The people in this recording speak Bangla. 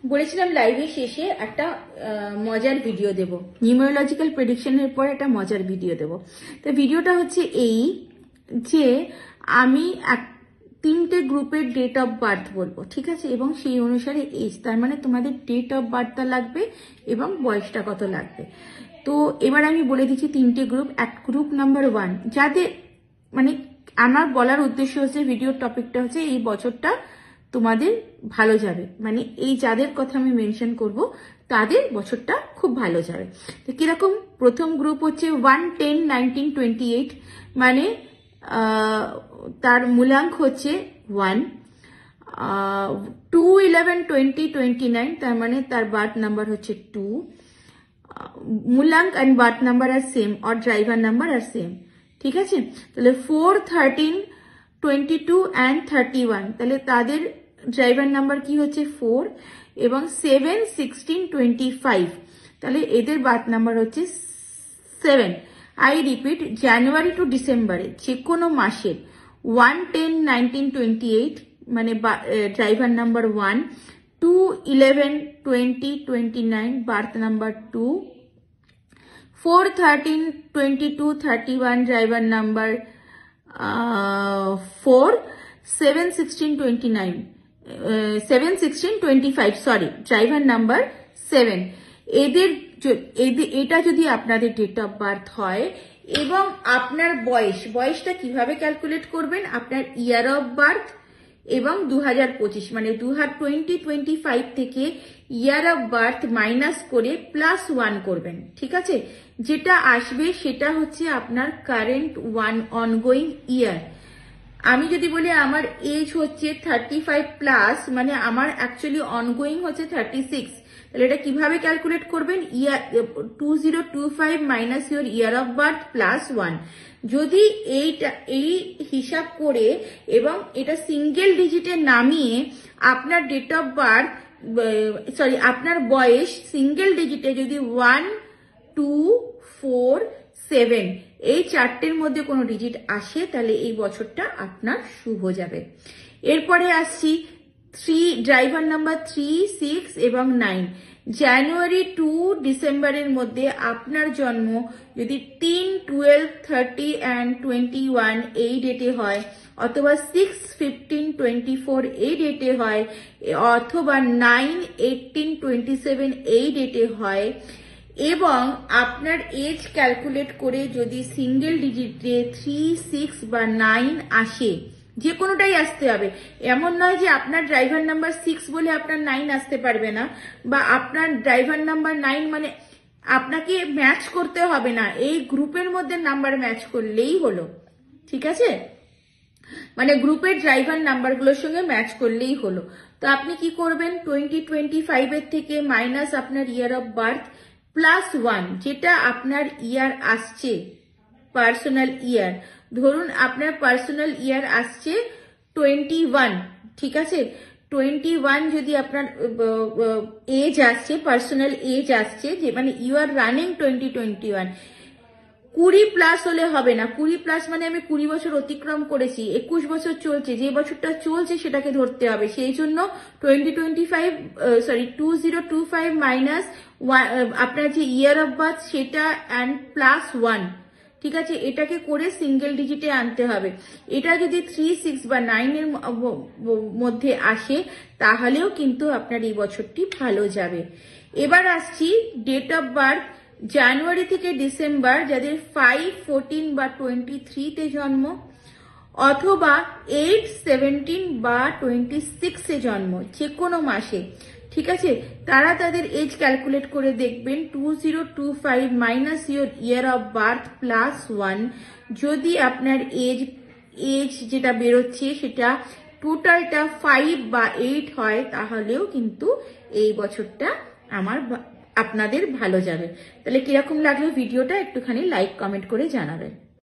বলেছিলাম লাইভে শেষে একটা মজার ভিডিও দেব, নিউমেরোলজিক্যাল প্রেডিকশনের পর একটা মজার ভিডিও দেব। তো ভিডিওটা হচ্ছে এই যে আমি তিনটে গ্রুপের ডেট অফ বার্থ বলবো, ঠিক আছে, এবং সেই অনুসারে এজ, তার মানে তোমাদের ডেট অফ বার্থটা লাগবে এবং বয়সটা কত লাগবে। তো এবার আমি বলে দিচ্ছি তিনটে গ্রুপ। এক গ্রুপ নাম্বার 1, যাদের মানে আমার বলার উদ্দেশ্য হচ্ছে, ভিডিওর টপিকটা হচ্ছে এই বছরটা তোমাদের ভালো যাবে, মানে এই যাদের কথা আমি মেনশন করব তাদের বছরটা খুব ভালো যাবে। তো কিরকম? প্রথম গ্রুপ হচ্ছে 1, 10, 19, 28, মানে তার মূলাঙ্ক হচ্ছে 1। 2, 11, 20, 29, তার মানে তার বার্থ নাম্বার হচ্ছে 2। মূলাঙ্ক অ্যান্ড বার্থ নাম্বার আর সেম, অর ড্রাইভার নাম্বার আর সেম, ঠিক আছে। তাহলে 4, 13, 22 অ্যান্ড 31, তাহলে তাদের ড্রাইভার নাম্বার কি হচ্ছে 4, এবং 7, 16, 25, তাহলে এদের বার্থ নাম্বার হচ্ছে 7। আই রিপিট, জানুয়ারি টু ডিসেম্বরে যে কোনো মাসের 1, 10, 19, 28 মানে driver number 1, 2, 11, 20, 29 birth number 2, 4, 13, 22, 31 driver number 4, 7, 16, 29 7, 16, 25 sorry driver number 7। এটা যদি আপনাদের ডেট অফ বার্থ হয় এবং আপনার বয়সটা কিভাবে ক্যালকুলেট করবেন? আপনার ইয়ার অফ বার্থ এবং 2025 মানে 2025 থেকে ইয়ার অফ বার্থ মাইনাস করে +1 করবেন, ঠিক আছে। যেটা আসবে সেটা হচ্ছে আপনার কারেন্ট অনগোয়িং ইয়ার। আমি যদি বলি আমার এজ হচ্ছে 35+, মানে আমার অ্যাকচুয়ালি অনগোয়িং হচ্ছে 36, তাহলে এটা কিভাবে ক্যালকুলেট করবেন? 2025 minus your year of birth +1। যদি এই হিসাব করে এবং এটা সিঙ্গেল ডিজিটে নামিয়ে আপনার ডেট অফ বার্থ আপনার বয়স সিঙ্গেল ডিজিটে যদি 1, 2, 4, 7 এই চারটের মধ্যে কোনো ডিজিট আসে, তাহলে এই বছরটা আপনার শুভ যাবে। এরপরে আসছি ড্রাইভার নাম্বার 3, 6 এবং 9। জানুয়ারি টু ডিসেম্বরের মধ্যে আপনার জন্ম যদি 3, 12, 30 অ্যান্ড 21 এই ডেটে হয়, অথবা 6, 15, 24 এই ডেটে হয়, অথবা 9, 18, 27 এই ডেটে হয়, এবং আপনার এজ ক্যালকুলেট করে যদি সিঙ্গেল ডিজিটে 3, 6 বা 9 আসে, যে কোনোটাই আসতে হবে। এমন নয় যে আপনার ড্রাইভার নাম্বার 6 বলে আপনার 9 আসতে পারবে না, বা আপনার ড্রাইভার নাম্বার 9 মানে আপনাকে ম্যাচ করতে হবে না, এই গ্রুপের মধ্যে নাম্বার ম্যাচ করলেই হলো, ঠিক আছে। মানে গ্রুপের ড্রাইভার নাম্বারগুলোর সঙ্গে ম্যাচ করলেই হলো। তো আপনি কি করবেন? 2025 এর থেকে মাইনাস আপনার ইয়ার অফ বার্থ +1, যেটা আপনার ইয়ার আসছে পার্সোনাল ইয়ার। ধরুন আপনার পার্সোনাল ইয়ার আসছে 21, ঠিক আছে। 21 যদি আপনার এজ আসছে, পার্সোনাল এজ আসছে, যে মানে ইউ আর রানিং 2021, 20+ হলে হবে না। 20+ মানে আমি 20 বছর অতিক্রম করেছি, 21 বছর চলছে, যে বছরটা চলছে সেটাকে ধরতে হবে। সেই জন্য 2025 মাইনাস আপনার যে ইয়ার অফ বার্থ সেটা অ্যান্ড +1, ঠিক আছে, এটাকে করে সিঙ্গেল ডিজিটে আনতে হবে। এটা যদি 3, 6 বা 9 এর মধ্যে আসে, তাহলেও কিন্তু আপনার এই বছরটি ভালো যাবে। এবার আসছি ডেট অফ বার্থ জানুয়ারি থেকে ডিসেম্বর, যাদের 5, 14 বা 23 তে জন্ম, অথবা 8, 17 বা 26 এ জন্ম, যে কোনো মাসে, ঠিক আছে, তারা তাদের এজ ক্যালকুলেট করে দেখবেন 2025 minus your year of birth +1। যদি আপনার এজ যেটা বেরোচ্ছে সেটা টোটালটা 5 বা 8 হয়, তাহলেও কিন্তু এই বছরটা আপনাদের ভালো যাবে। তাহলে কিরকম লাগলো ভিডিওটা একটুখানি লাইক কমেন্ট করে জানাবেন।